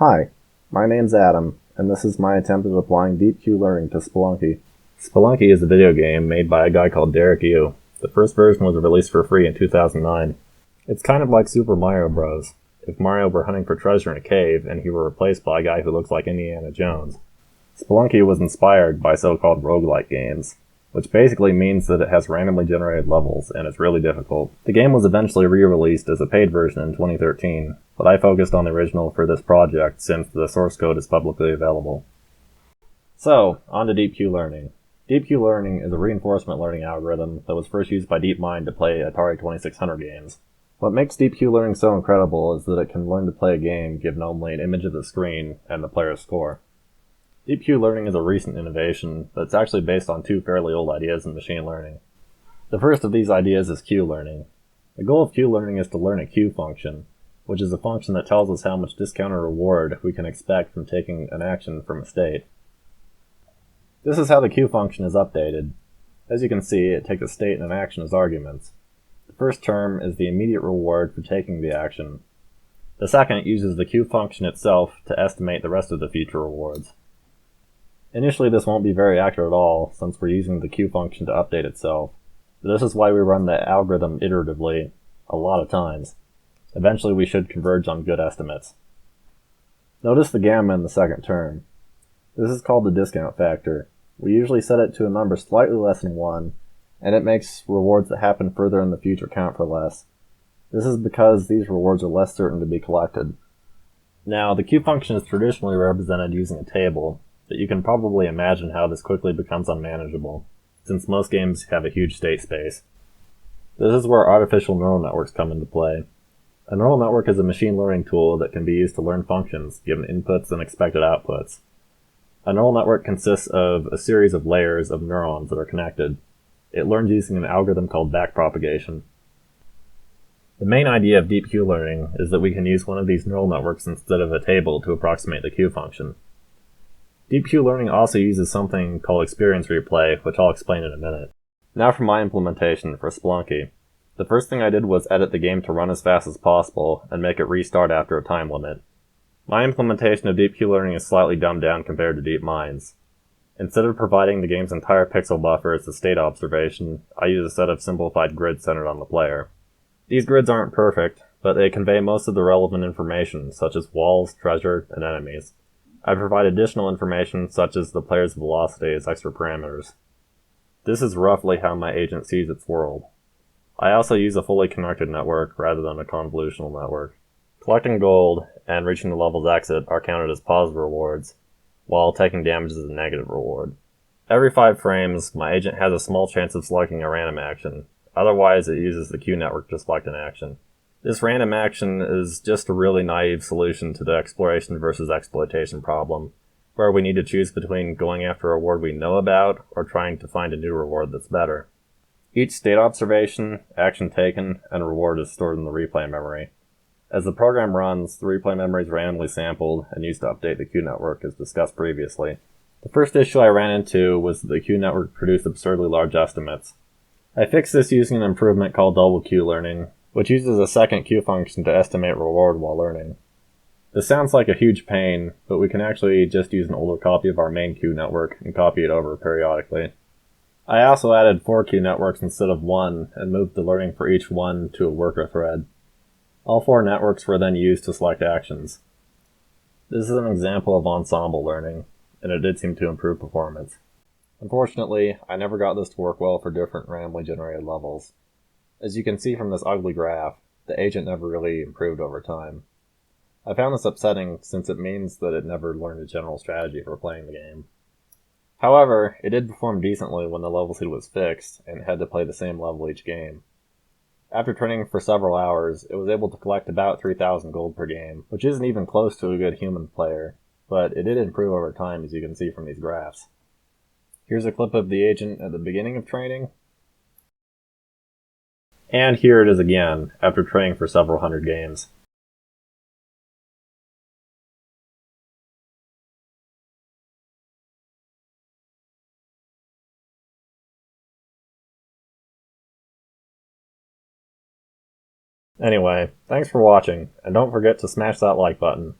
Hi, my name's Adam, and this is my attempt at applying deep Q learning to Spelunky. Spelunky is a video game made by a guy called Derek Yu. The first version was released for free in 2009. It's kind of like Super Mario Bros. If Mario were hunting for treasure in a cave and he were replaced by a guy who looks like Indiana Jones. Spelunky was inspired by so-called roguelike games, which basically means that it has randomly generated levels and it's really difficult. The game was eventually re-released as a paid version in 2013, but I focused on the original for this project since the source code is publicly available. So, on to Deep Q Learning. Deep Q Learning is a reinforcement learning algorithm that was first used by DeepMind to play Atari 2600 games. What makes Deep Q Learning so incredible is that it can learn to play a game given only an image of the screen and the player's score. Deep Q Learning is a recent innovation that's actually based on two fairly old ideas in machine learning. The first of these ideas is Q learning. The goal of Q learning is to learn a Q function, which is a function that tells us how much discounted reward we can expect from taking an action from a state. This is how the Q function is updated. As you can see, it takes a state and an action as arguments. The first term is the immediate reward for taking the action. The second uses the Q function itself to estimate the rest of the future rewards. Initially, this won't be very accurate at all, since we're using the Q function to update itself. But this is why we run the algorithm iteratively a lot of times. Eventually, we should converge on good estimates. Notice the gamma in the second term. This is called the discount factor. We usually set it to a number slightly less than 1, and it makes rewards that happen further in the future count for less. This is because these rewards are less certain to be collected. Now, the Q function is traditionally represented using a table, but you can probably imagine how this quickly becomes unmanageable, since most games have a huge state space. This is where artificial neural networks come into play. A neural network is a machine learning tool that can be used to learn functions, given inputs and expected outputs. A neural network consists of a series of layers of neurons that are connected. It learns using an algorithm called backpropagation. The main idea of deep Q learning is that we can use one of these neural networks instead of a table to approximate the Q function. Deep Q learning also uses something called experience replay, which I'll explain in a minute. Now for my implementation for Spelunky. The first thing I did was edit the game to run as fast as possible and make it restart after a time limit. My implementation of Deep Q learning is slightly dumbed down compared to DeepMind's. Instead of providing the game's entire pixel buffer as a state observation, I use a set of simplified grids centered on the player. These grids aren't perfect, but they convey most of the relevant information, such as walls, treasure, and enemies. I provide additional information such as the player's velocity as extra parameters. This is roughly how my agent sees its world. I also use a fully connected network rather than a convolutional network. Collecting gold and reaching the level's exit are counted as positive rewards, while taking damage is a negative reward. Every 5 frames, my agent has a small chance of selecting a random action. Otherwise, it uses the Q network to select an action. This random action is just a really naive solution to the exploration versus exploitation problem, where we need to choose between going after a reward we know about or trying to find a new reward that's better. Each state observation, action taken, and reward is stored in the replay memory. As the program runs, the replay memory is randomly sampled and used to update the Q network as discussed previously. The first issue I ran into was that the Q network produced absurdly large estimates. I fixed this using an improvement called double Q learning, which uses a second Q function to estimate reward while learning. This sounds like a huge pain, but we can actually just use an older copy of our main Q network and copy it over periodically. I also added 4 Q networks instead of 1 and moved the learning for each one to a worker thread. All 4 networks were then used to select actions. This is an example of ensemble learning, and it did seem to improve performance. Unfortunately, I never got this to work well for different randomly generated levels. As you can see from this ugly graph, the agent never really improved over time. I found this upsetting since it means that it never learned a general strategy for playing the game. However, it did perform decently when the level seed was fixed and it had to play the same level each game. After training for several hours, it was able to collect about 3,000 gold per game, which isn't even close to a good human player, but it did improve over time as you can see from these graphs. Here's a clip of the agent at the beginning of training. And here it is again, after training for several hundred games. Anyway, thanks for watching, and don't forget to smash that like button.